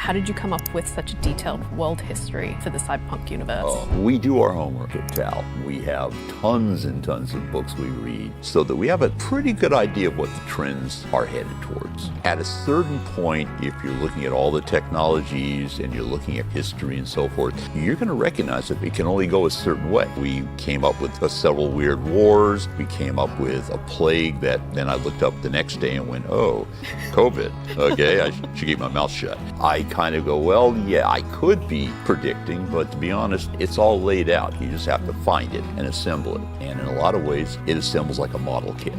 How did you come up with such a detailed world history for the Cyberpunk universe? We do our homework at Tal. We have tons and tons of books we read so that we have a pretty good idea of what the trends are headed towards. At a certain point, if you're looking at all the technologies and you're looking at history and so forth, you're going to recognize that it can only go a certain way. We came up with several weird wars. We came up with a plague that then I looked up the next day and went, oh, COVID. Okay, I should keep my mouth shut. I kind of go, well, yeah, I could be predicting, but to be honest, it's all laid out. You just have to find it and assemble it. And in a lot of ways, it assembles like a model kit.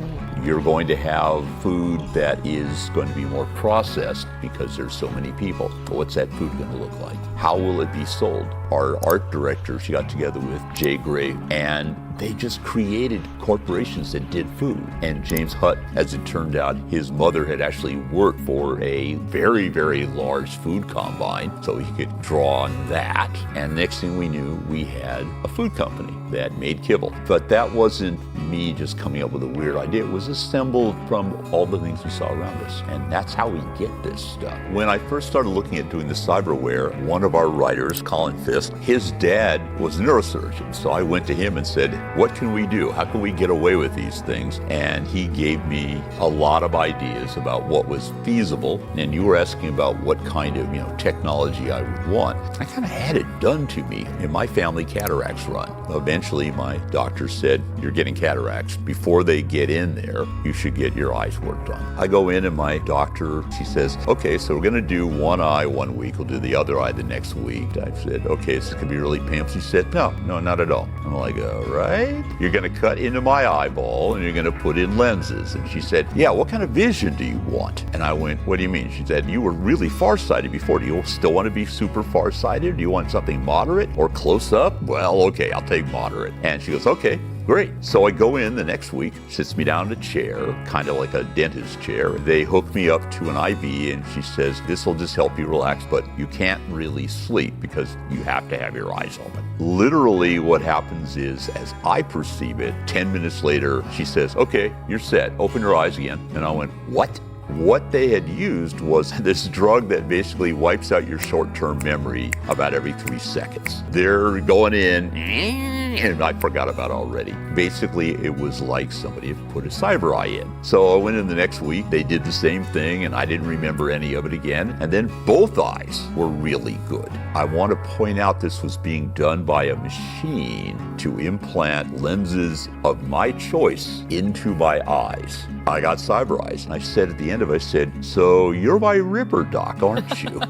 You're going to have food that is going to be more processed because there's so many people. What's that food going to look like? How will it be sold? Our art director, she got together with Jay Gray, and they just created corporations that did food. And James Hutt, as it turned out, his mother had actually worked for a very, very large food combine, so he could draw on that. And next thing we knew, we had a food company that made kibble. But that wasn't me just coming up with a weird idea. It was assembled from all the things we saw around us. And that's how we get this stuff. When I first started looking at doing the cyberware, one of our writers, Colin Fisk, his dad was a neurosurgeon. So I went to him and said, what can we do? How can we get away with these things? And he gave me a lot of ideas about what was feasible. And you were asking about what kind of technology I would want. I kind of had it done to me. In my family, cataracts run. Eventually, my doctor said, you're getting cataracts. Before they get in there, you should get your eyes worked on. I go in and my doctor, she says, okay, so we're going to do one eye one week. We'll do the other eye the next week. I said, okay, this is going to be really painful. She said, no, not at all. I'm like, all right. You're going to cut into my eyeball and you're going to put in lenses. And she said, yeah, what kind of vision do you want? And I went, what do you mean? She said, you were really farsighted before. Do you still want to be super farsighted? Do you want something moderate or close up? Well, okay, I'll take moderate. And she goes, okay. Great. So I go in the next week, sits me down in a chair, kind of like a dentist chair. They hook me up to an IV and she says, this will just help you relax, but you can't really sleep because you have to have your eyes open. Literally what happens is, as I perceive it, 10 minutes later, she says, okay, you're set. Open your eyes again. And I went, what? What they had used was this drug that basically wipes out your short-term memory about every 3 seconds. They're going in, and I forgot about it already. Basically, it was like somebody had put a cyber eye in. So I went in the next week, they did the same thing, and I didn't remember any of it again. And then both eyes were really good. I want to point out this was being done by a machine to implant lenses of my choice into my eyes. I got cyber eyes, and I said at the end of it, I said, so you're my Ripper doc, aren't you?